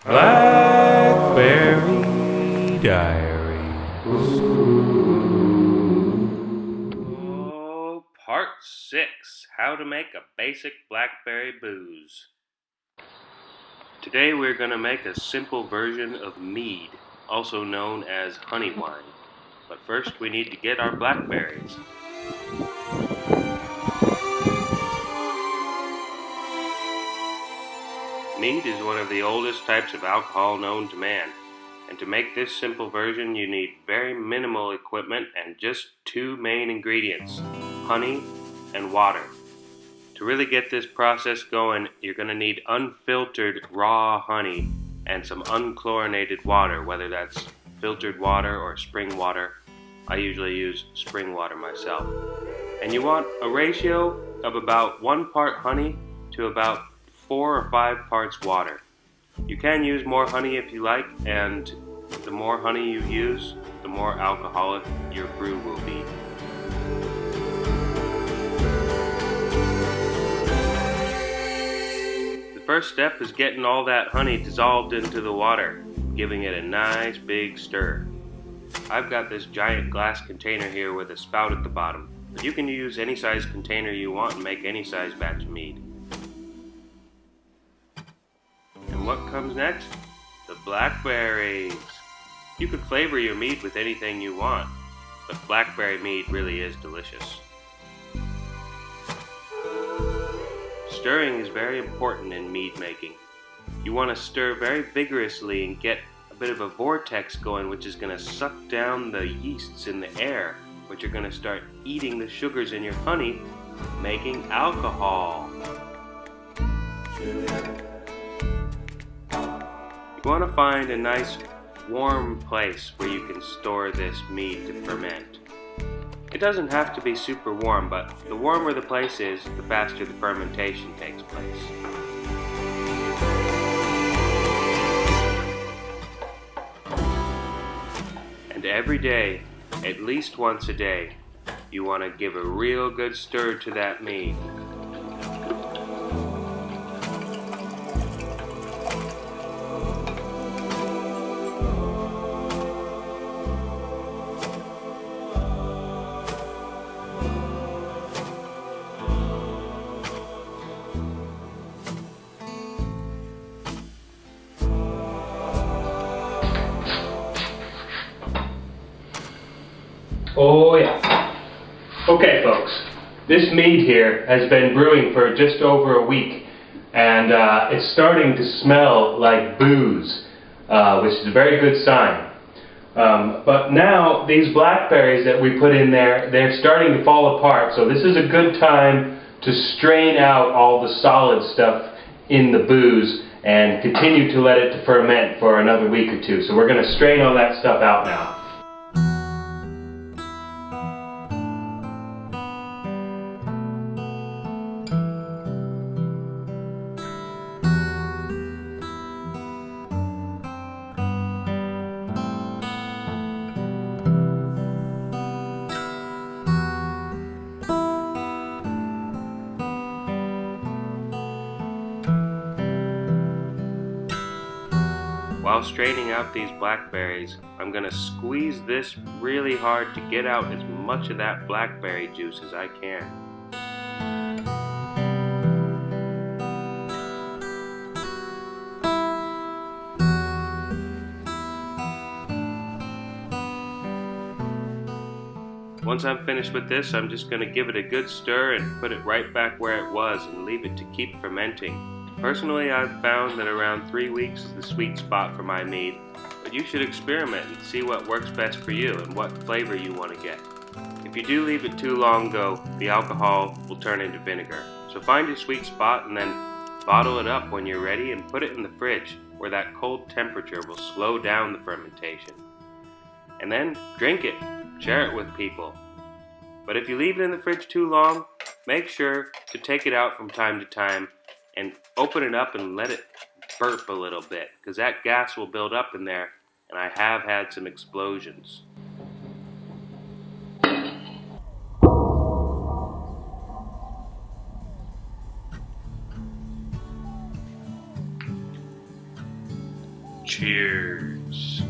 Blackberry Diaries. Part 6. How to make a basic blackberry booze. Today we're going to make a simple version of mead, also known as honey wine. But first we need to get our blackberries. Mead is one of the oldest types of alcohol known to man. And to make this simple version, you need very minimal equipment and just two main ingredients, honey and water. To really get this process going, you're going to need unfiltered raw honey and some unchlorinated water, whether that's filtered water or spring water. I usually use spring water myself. And you want a ratio of about 1 part honey to about 4 or 5 parts water. You can use more honey if you like, and the more honey you use, the more alcoholic your brew will be. The first step is getting all that honey dissolved into the water, giving it a nice big stir. I've got this giant glass container here with a spout at the bottom, but you can use any size container you want and make any size batch of mead. And what comes next? The blackberries. You could flavor your mead with anything you want, but blackberry mead really is delicious. Stirring is very important in mead making. You want to stir very vigorously and get a bit of a vortex going, which is going to suck down the yeasts in the air, which are going to start eating the sugars in your honey, making alcohol. You want to find a nice warm place where you can store this mead to ferment. It doesn't have to be super warm, but the warmer the place is, the faster the fermentation takes place. And every day, at least once a day, you want to give a real good stir to that mead. Oh yeah. Okay folks, this mead here has been brewing for just over a week, and it's starting to smell like booze, which is a very good sign. But now these blackberries that we put in there, they're starting to fall apart, so this is a good time to strain out all the solid stuff in the booze and continue to let it ferment for another week or two. So we're going to strain all that stuff out now. While straining out these blackberries, I'm going to squeeze this really hard to get out as much of that blackberry juice as I can. Once I'm finished with this, I'm just going to give it a good stir and put it right back where it was and leave it to keep fermenting. Personally, I've found that around 3 weeks is the sweet spot for my mead, but you should experiment and see what works best for you and what flavor you want to get. If you do leave it too long though, the alcohol will turn into vinegar. So find your sweet spot and then bottle it up when you're ready and put it in the fridge where that cold temperature will slow down the fermentation. And then drink it, share it with people. But if you leave it in the fridge too long, make sure to take it out from time to time and open it up and let it burp a little bit, because that gas will build up in there, and I have had some explosions. Cheers.